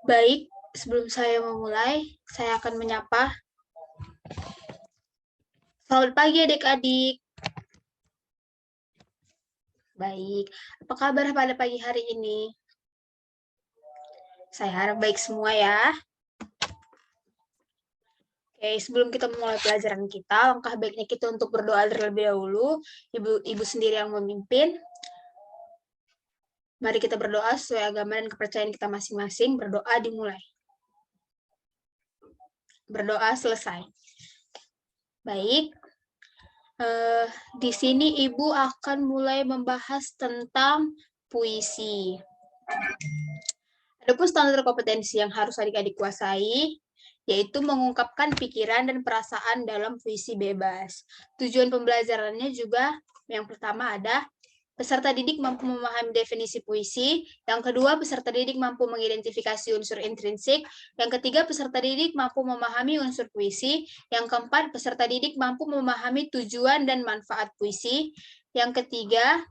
Baik, sebelum saya memulai, saya akan menyapa. Selamat pagi adik-adik. Baik, apa kabar pada pagi hari ini? Saya harap baik semua ya. Oke, sebelum kita memulai pelajaran kita, langkah baiknya kita untuk berdoa terlebih dahulu. Ibu sendiri yang memimpin. Mari kita berdoa sesuai agama dan kepercayaan kita masing-masing. Berdoa dimulai. Berdoa selesai. Baik, di sini Ibu akan mulai membahas tentang puisi. Adapun standar kompetensi yang harus adik-adik kuasai, yaitu mengungkapkan pikiran dan perasaan dalam puisi bebas. Tujuan pembelajarannya juga yang pertama ada peserta didik mampu memahami definisi puisi, yang kedua peserta didik mampu mengidentifikasi unsur intrinsik, yang ketiga peserta didik mampu memahami unsur puisi, yang keempat peserta didik mampu memahami tujuan dan manfaat puisi, yang ketiga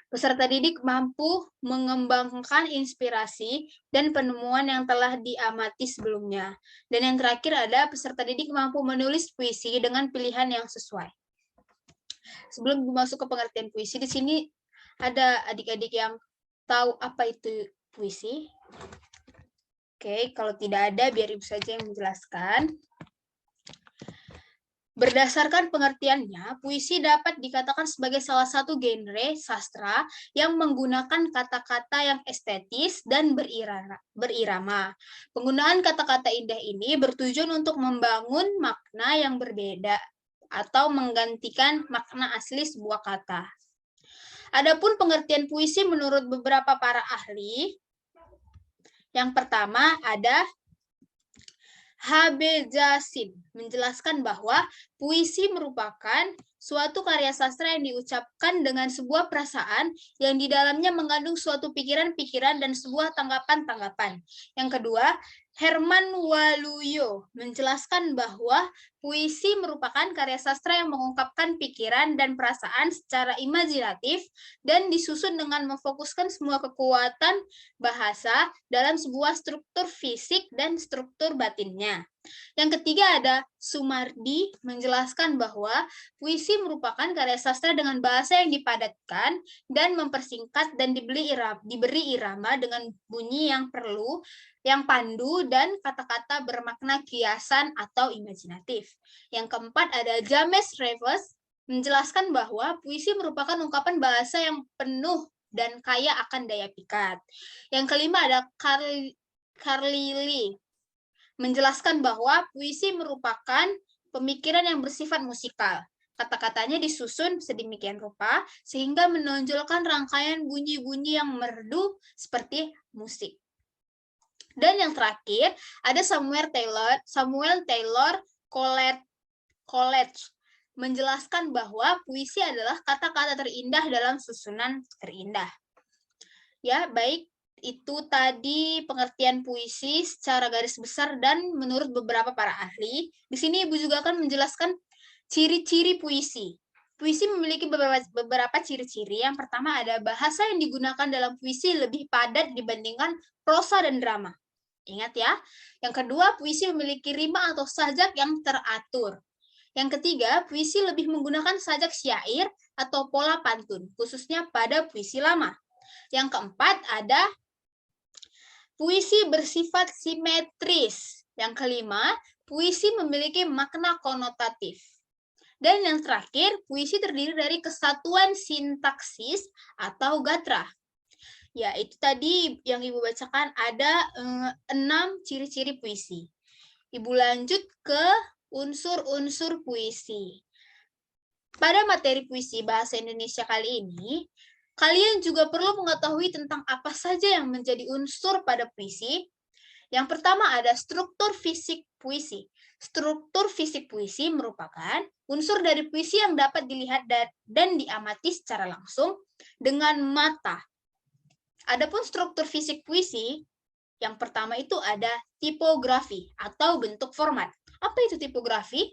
peserta didik mampu mengembangkan inspirasi dan penemuan yang telah diamati sebelumnya. Dan yang terakhir ada peserta didik mampu menulis puisi dengan pilihan yang sesuai. Sebelum masuk ke pengertian puisi, di sini ada adik-adik yang tahu apa itu puisi. Oke, kalau tidak ada, biar ibu saja yang menjelaskan. Berdasarkan pengertiannya, puisi dapat dikatakan sebagai salah satu genre sastra yang menggunakan kata-kata yang estetis dan berirama. Penggunaan kata-kata indah ini bertujuan untuk membangun makna yang berbeda atau menggantikan makna asli sebuah kata. Adapun pengertian puisi menurut beberapa para ahli, yang pertama ada H.B. Jasin menjelaskan bahwa puisi merupakan suatu karya sastra yang diucapkan dengan sebuah perasaan yang di dalamnya mengandung suatu pikiran-pikiran dan sebuah tanggapan-tanggapan. Yang kedua, Herman Waluyo menjelaskan bahwa puisi merupakan karya sastra yang mengungkapkan pikiran dan perasaan secara imajinatif dan disusun dengan memfokuskan semua kekuatan bahasa dalam sebuah struktur fisik dan struktur batinnya. Yang ketiga ada Sumardi menjelaskan bahwa puisi merupakan karya sastra dengan bahasa yang dipadatkan dan mempersingkat dan diberi irama dengan bunyi yang perlu, yang pandu, dan kata-kata bermakna kiasan atau imajinatif. Yang keempat ada James Reeves menjelaskan bahwa puisi merupakan ungkapan bahasa yang penuh dan kaya akan daya pikat. Yang kelima ada Carlyle menjelaskan bahwa puisi merupakan pemikiran yang bersifat musikal. Kata-katanya disusun sedemikian rupa sehingga menonjolkan rangkaian bunyi-bunyi yang merdu seperti musik. Dan yang terakhir ada Samuel Taylor Coleridge menjelaskan bahwa puisi adalah kata-kata terindah dalam susunan terindah. Ya, baik, itu tadi pengertian puisi secara garis besar dan menurut beberapa para ahli. Di sini Ibu juga akan menjelaskan ciri-ciri puisi. Puisi memiliki beberapa ciri-ciri. Yang pertama ada bahasa yang digunakan dalam puisi lebih padat dibandingkan prosa dan drama. Ingat ya. Yang kedua, puisi memiliki rima atau sajak yang teratur. Yang ketiga, puisi lebih menggunakan sajak syair atau pola pantun, khususnya pada puisi lama. Yang keempat ada puisi bersifat simetris. Yang kelima, puisi memiliki makna konotatif. Dan yang terakhir, puisi terdiri dari kesatuan sintaksis atau gatra. Ya, itu tadi yang Ibu bacakan ada 6 ciri-ciri puisi. Ibu lanjut ke unsur-unsur puisi. Pada materi puisi bahasa Indonesia kali ini, kalian juga perlu mengetahui tentang apa saja yang menjadi unsur pada puisi. Yang pertama ada struktur fisik puisi. Struktur fisik puisi merupakan unsur dari puisi yang dapat dilihat dan diamati secara langsung dengan mata. Adapun struktur fisik puisi, yang pertama itu ada tipografi atau bentuk format. Apa itu tipografi?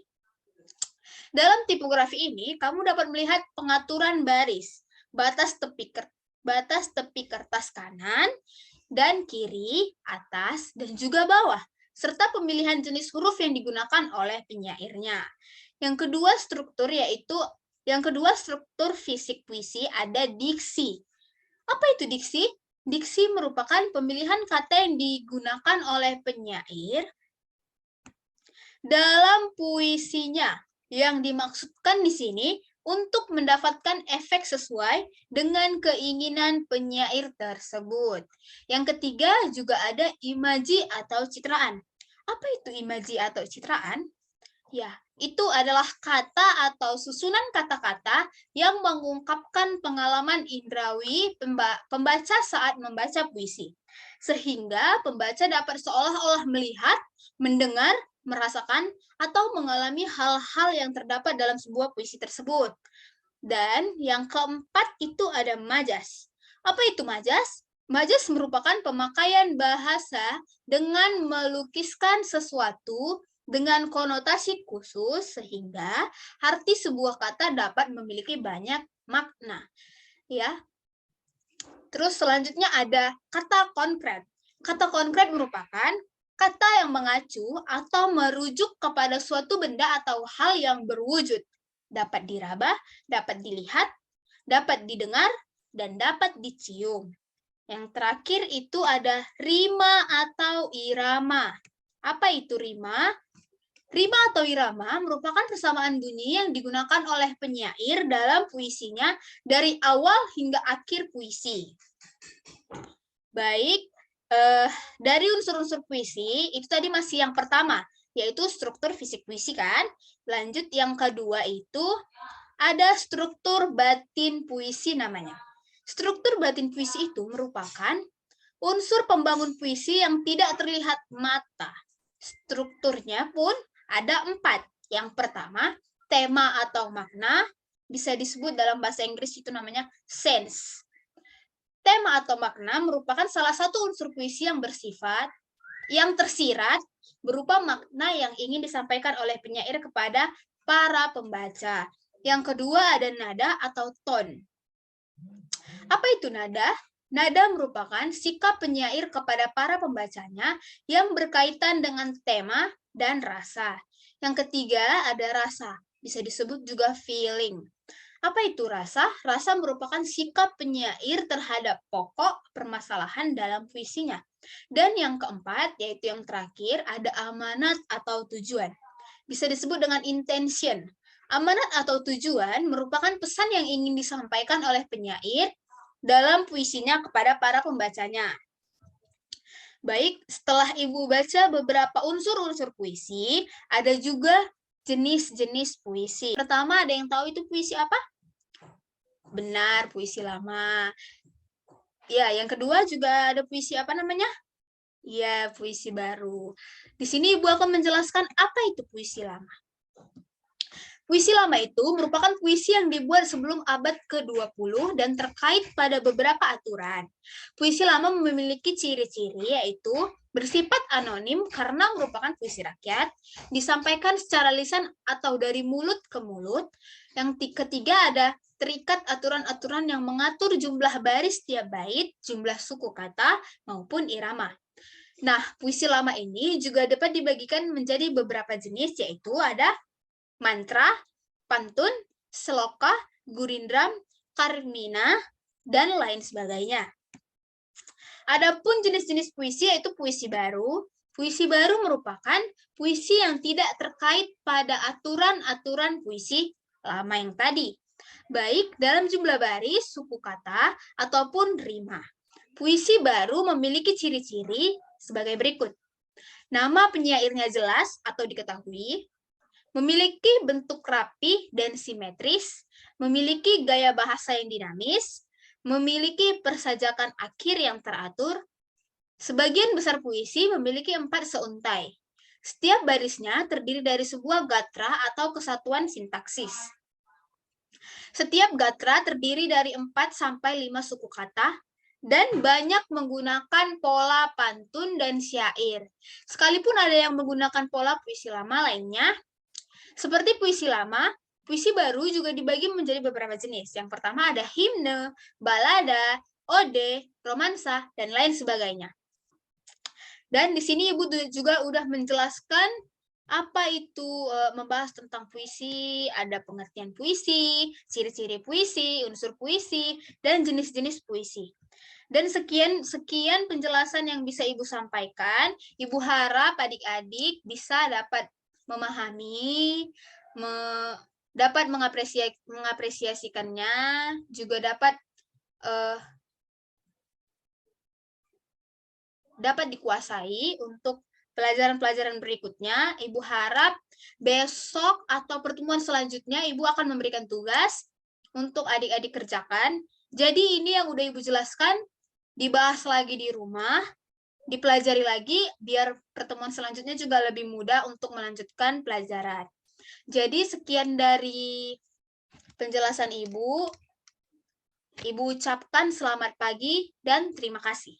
Dalam tipografi ini, kamu dapat melihat pengaturan baris, batas tepi kertas kanan, dan kiri, atas, dan juga bawah, serta pemilihan jenis huruf yang digunakan oleh penyairnya. Yang kedua struktur fisik puisi ada diksi. Apa itu diksi? Diksi merupakan pemilihan kata yang digunakan oleh penyair dalam puisinya. Yang dimaksudkan di sini untuk mendapatkan efek sesuai dengan keinginan penyair tersebut. Yang ketiga juga ada imaji atau citraan. Apa itu imaji atau citraan? Ya, itu adalah kata atau susunan kata-kata yang mengungkapkan pengalaman indrawi pembaca saat membaca puisi. Sehingga pembaca dapat seolah-olah melihat, mendengar, merasakan, atau mengalami hal-hal yang terdapat dalam sebuah puisi tersebut. Dan yang keempat itu ada majas. Apa itu majas? Majas merupakan pemakaian bahasa dengan melukiskan sesuatu dengan konotasi khusus sehingga arti sebuah kata dapat memiliki banyak makna. Ya. Terus selanjutnya ada kata konkret. Kata konkret merupakan kata yang mengacu atau merujuk kepada suatu benda atau hal yang berwujud. Dapat diraba, dapat dilihat, dapat didengar, dan dapat dicium. Yang terakhir itu ada rima atau irama. Apa itu rima? Rima atau irama merupakan persamaan bunyi yang digunakan oleh penyair dalam puisinya dari awal hingga akhir puisi. Baik, dari unsur-unsur puisi, itu tadi masih yang pertama, yaitu struktur fisik puisi kan. Lanjut yang kedua itu ada struktur batin puisi namanya. Struktur batin puisi itu merupakan unsur pembangun puisi yang tidak terlihat mata. Strukturnya pun ada 4. Yang pertama, tema atau makna, bisa disebut dalam bahasa Inggris itu namanya sense. Tema atau makna merupakan salah satu unsur puisi yang bersifat, yang tersirat, berupa makna yang ingin disampaikan oleh penyair kepada para pembaca. Yang kedua ada nada atau tone. Apa itu nada? Nada merupakan sikap penyair kepada para pembacanya yang berkaitan dengan tema dan rasa. Yang ketiga ada rasa, bisa disebut juga feeling. Apa itu rasa? Rasa merupakan sikap penyair terhadap pokok permasalahan dalam puisinya. Dan yang keempat, yaitu yang terakhir, ada amanat atau tujuan. Bisa disebut dengan intention. Amanat atau tujuan merupakan pesan yang ingin disampaikan oleh penyair dalam puisinya kepada para pembacanya. Baik, setelah Ibu baca beberapa unsur-unsur puisi, ada juga jenis-jenis puisi. Pertama, ada yang tahu itu puisi apa? Benar, puisi lama. Ya, yang kedua juga ada puisi apa namanya? Ya, puisi baru. Di sini Ibu akan menjelaskan apa itu puisi lama. Puisi lama itu merupakan puisi yang dibuat sebelum abad ke-20 dan terkait pada beberapa aturan. Puisi lama memiliki ciri-ciri yaitu bersifat anonim karena merupakan puisi rakyat, disampaikan secara lisan atau dari mulut ke mulut. Yang ketiga ada terikat aturan-aturan yang mengatur jumlah baris tiap bait, jumlah suku kata, maupun irama. Nah, puisi lama ini juga dapat dibagikan menjadi beberapa jenis, yaitu ada mantra, pantun, seloka, gurindram, karmina, dan lain sebagainya. Adapun jenis-jenis puisi yaitu puisi baru. Puisi baru merupakan puisi yang tidak terkait pada aturan-aturan puisi lama yang tadi, baik dalam jumlah baris, suku kata, ataupun rima. Puisi baru memiliki ciri-ciri sebagai berikut. Nama penyairnya jelas atau diketahui, memiliki bentuk rapi dan simetris, memiliki gaya bahasa yang dinamis, memiliki persajakan akhir yang teratur. Sebagian besar puisi memiliki 4 seuntai. Setiap barisnya terdiri dari sebuah gatra atau kesatuan sintaksis. Setiap gatra terdiri dari 4 sampai 5 suku kata, dan banyak menggunakan pola pantun dan syair. Sekalipun ada yang menggunakan pola puisi lama lainnya, seperti puisi lama, puisi baru juga dibagi menjadi beberapa jenis. Yang pertama ada himne, balada, ode, romansa, dan lain sebagainya. Dan di sini Ibu juga udah menjelaskan apa itu membahas tentang puisi, ada pengertian puisi, ciri-ciri puisi, unsur puisi, dan jenis-jenis puisi. Dan sekian penjelasan yang bisa Ibu sampaikan. Ibu harap adik-adik bisa dapat memahami, dapat mengapresiasikannya, juga dapat dikuasai untuk pelajaran-pelajaran berikutnya. Ibu harap besok atau pertemuan selanjutnya Ibu akan memberikan tugas untuk adik-adik kerjakan. Jadi ini yang udah Ibu jelaskan, dibahas lagi di rumah, dipelajari lagi, biar pertemuan selanjutnya juga lebih mudah untuk melanjutkan pelajaran. Jadi sekian dari penjelasan Ibu. Ibu ucapkan selamat pagi dan terima kasih.